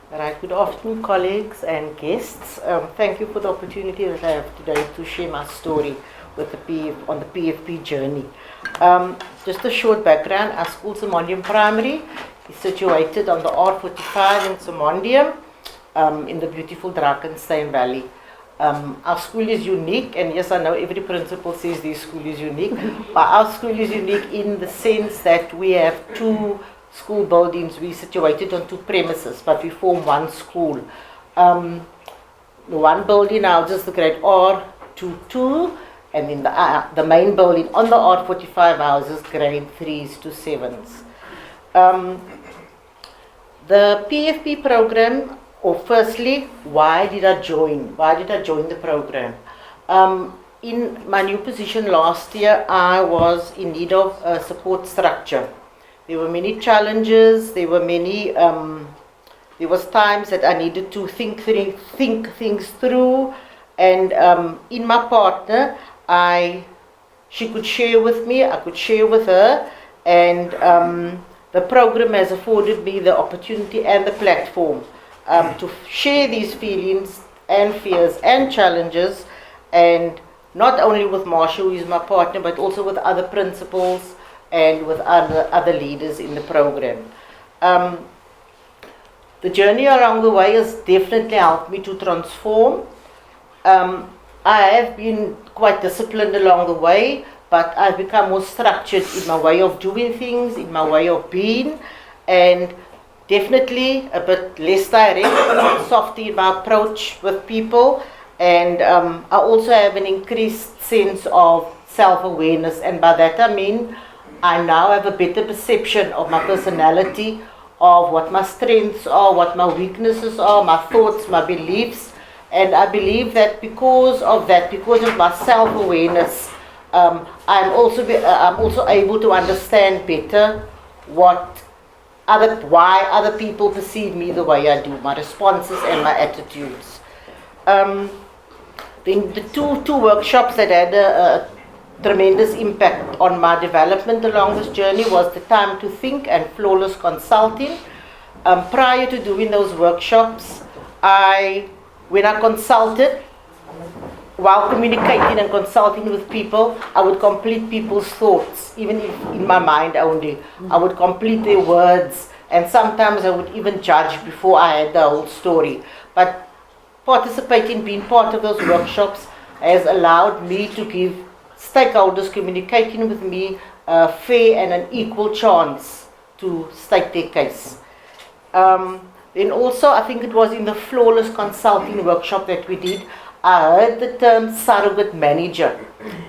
Right, good afternoon, colleagues and guests. Thank you for the opportunity that I have today to share my story with on the PFP journey. Just a short background: our school, Simondium Primary, is situated on the R45 in Simondium, in the beautiful Drakensberg Valley. Our school is unique, and yes, I know every principal says this school is unique, but our school is unique in the sense that we have two school buildings. We situated on two premises, but we form one school. The one building houses the grade R22, and in the main building on the R45 houses grade 3s to 7s. The PFP program, or firstly, why did I join? Why did I join the program? In my new position last year, I was in need of a support structure. There were many challenges. There was times that I needed to think things through, and in my partner, she could share with me. I could share with her, and the program has afforded me the opportunity and the platform to share these feelings and fears and challenges, and not only with Marsha, who is my partner, but also with other principals and with other leaders in the program. The journey along the way has definitely helped me to transform. I have been quite disciplined along the way, but I've become more structured in my way of doing things, in my way of being, and definitely a bit less direct, softer in my approach with people, and I also have an increased sense of self-awareness, and by that I mean I now have a better perception of my personality, of what my strengths are, what my weaknesses are, my thoughts, my beliefs, and I believe that because of my self-awareness, I'm also able to understand better why other people perceive me the way I do, my responses and my attitudes. The two workshops that had a tremendous impact on my development along this journey was the Time to Think and Flawless Consulting. Prior to doing those workshops, when I consulted, while communicating and consulting with people, I would complete people's thoughts, even if in my mind only. I would complete their words, and sometimes I would even judge before I had the whole story. But being part of those workshops has allowed me to give stakeholders communicating with me a fair and an equal chance to state their case. Then also, I think it was in the Flawless Consulting workshop that we did, I heard the term surrogate manager,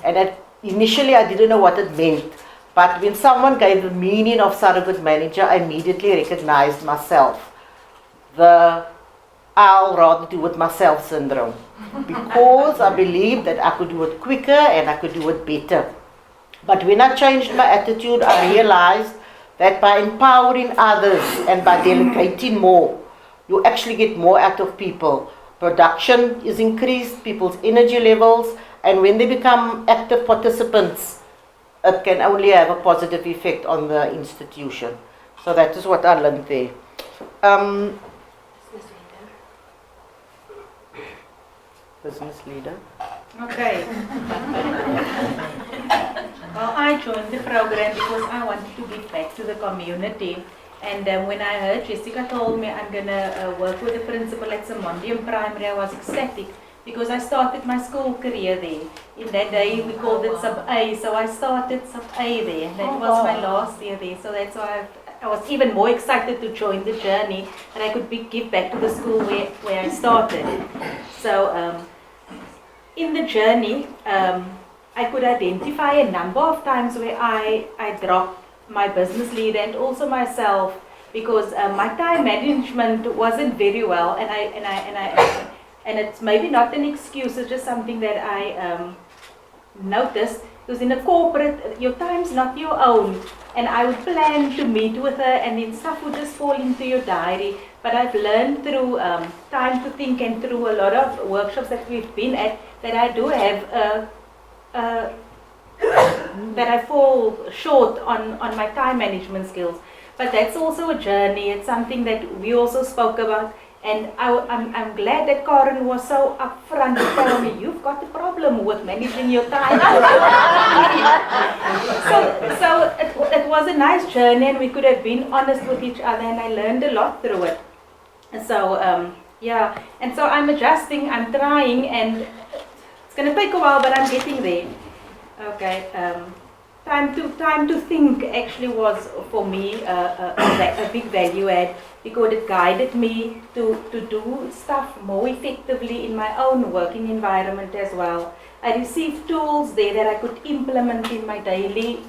and initially I didn't know what it meant, but when someone gave the meaning of surrogate manager, I immediately recognized myself. I'll rather do it myself syndrome, because I believed that I could do it quicker and I could do it better. But when I changed my attitude, I realized that by empowering others and by delegating more, you actually get more out of people. Production is increased, people's energy levels, and when they become active participants, it can only have a positive effect on the institution. So that is what I learned there. Business leader. Okay. Well, I joined the program because I wanted to give back to the community. And when I heard Jessica told me I'm going to work with the principal at Simondium Primary, I was ecstatic because I started my school career there. In that day, we called it Sub-A, so I started Sub-A there. And that was my last year there, so that's why I was even more excited to join the journey, and I could give back to the school where I started. So in the journey, I could identify a number of times where I dropped my business leader and also myself, because my time management wasn't very well, and it's maybe not an excuse, it's just something that I noticed, because in a corporate, your time's not your own, and I would plan to meet with her and then stuff would just fall into your diary. But I've learned through Time to Think and through a lot of workshops that we've been at, that I do have that I fall short on my time management skills. But that's also a journey. It's something that we also spoke about. And I'm glad that Karen was so upfront to tell me, you've got a problem with managing your time. so it was a nice journey, and we could have been honest with each other, and I learned a lot through it. So, yeah, and so I'm adjusting, I'm trying, and it's going to take a while, but I'm getting there. Okay, time to think actually was for me a big value add, because it guided me to do stuff more effectively in my own working environment as well. I received tools there that I could implement in my daily,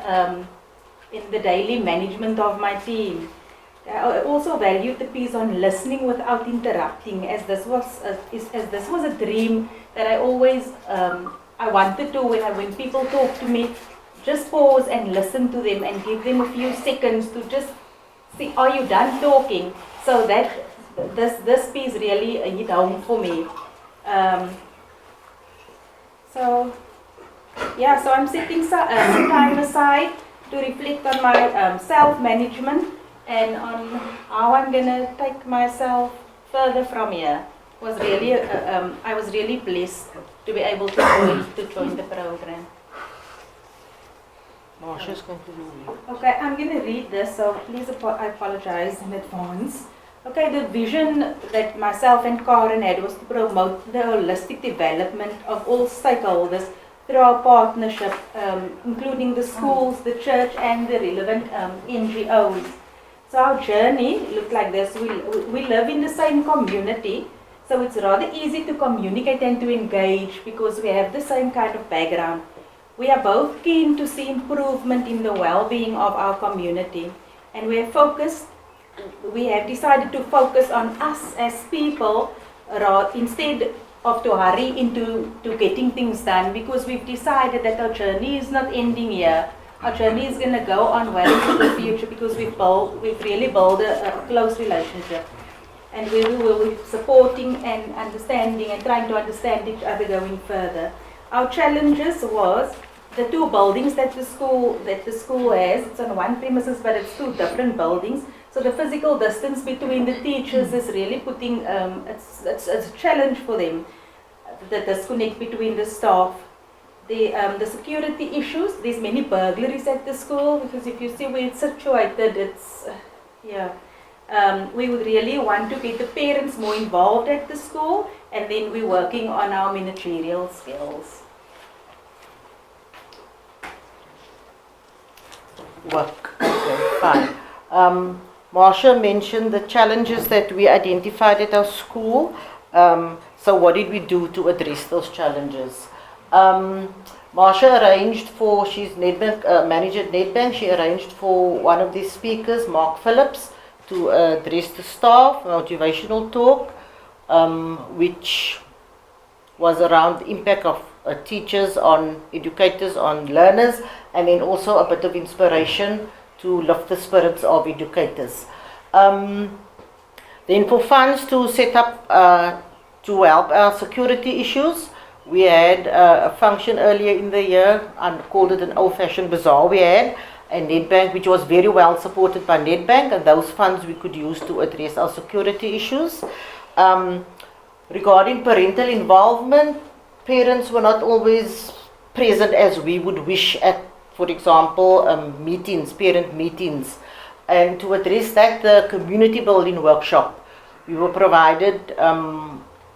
in the daily management of my team. I also valued the piece on listening without interrupting, as this was a dream that I always I wanted to when people talk to me, just pause and listen to them and give them a few seconds to just see, are you done talking? So that this piece really hit home for me. So yeah, so I'm setting some time aside to reflect on my self-management and on how I'm gonna take myself further from here. Was really I was really blessed to be able to join the program. Marsha's going to do it. Okay, I'm going to read this, so please I apologize in advance. Okay, the vision that myself and Karen had was to promote the holistic development of all stakeholders through our partnership, including the schools, the church, and the relevant NGOs. So our journey looked like this. We live in the same community, so it's rather easy to communicate and to engage because we have the same kind of background. We are both keen to see improvement in the well-being of our community, and we have decided to focus on us as people instead of to hurry into getting things done, because we've decided that our journey is not ending here. Our journey is going to go on well into the future because we've really built a close relationship, and we will be supporting and understanding and trying to understand each other going further. Our challenges was the two buildings that the school has. It's on one premises, but it's two different buildings. So the physical distance between the teachers is really putting it's a challenge for them. The disconnect between the staff, the security issues. There's many burglaries at the school because if you see where it's situated, it's we would really want to get the parents more involved at the school, and then we're working on our managerial skills. Work. Okay, fine. Marsha mentioned the challenges that we identified at our school. So what did we do to address those challenges? Marsha arranged for, she's Nedbank, manager at Nedbank, she arranged for one of the speakers, Mark Phillips, to address the staff, motivational talk, which was around the impact of teachers on educators, on learners, and then also a bit of inspiration to lift the spirits of educators. Then for funds to set up to help our security issues, we had a function earlier in the year and called it an old-fashioned bazaar we had, and Nedbank, which was very well supported by Nedbank, and those funds we could use to address our security issues. Regarding parental involvement, parents were not always present as we would wish at, for example, parent meetings. And to address that, the community building workshop, we were provided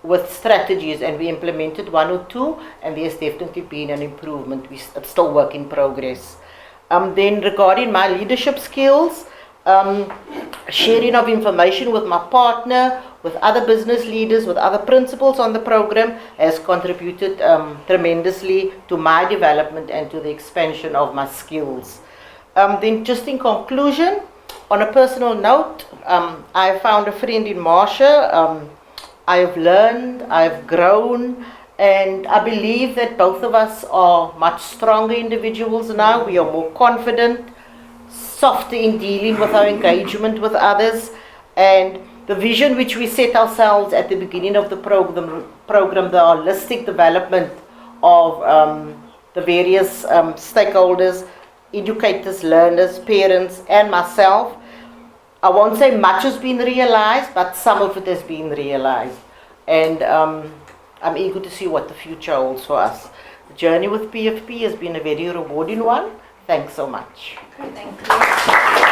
with strategies, and we implemented one or two, and there's definitely been an improvement. It's still work in progress. Then regarding my leadership skills, sharing of information with my partner, with other business leaders, with other principals on the program has contributed tremendously to my development and to the expansion of my skills. Then just in conclusion, on a personal note, I found a friend in Marsha. I've learned, I've grown, and I believe that both of us are much stronger individuals now. We are more confident, softer in dealing with our engagement with others, and the vision which we set ourselves at the beginning of the program, the holistic development of the various stakeholders, educators, learners, parents, and myself, I won't say much has been realized, but some of it has been realized. And I'm eager to see what the future holds for us. The journey with PFP has been a very rewarding one. Thanks so much. Thank you.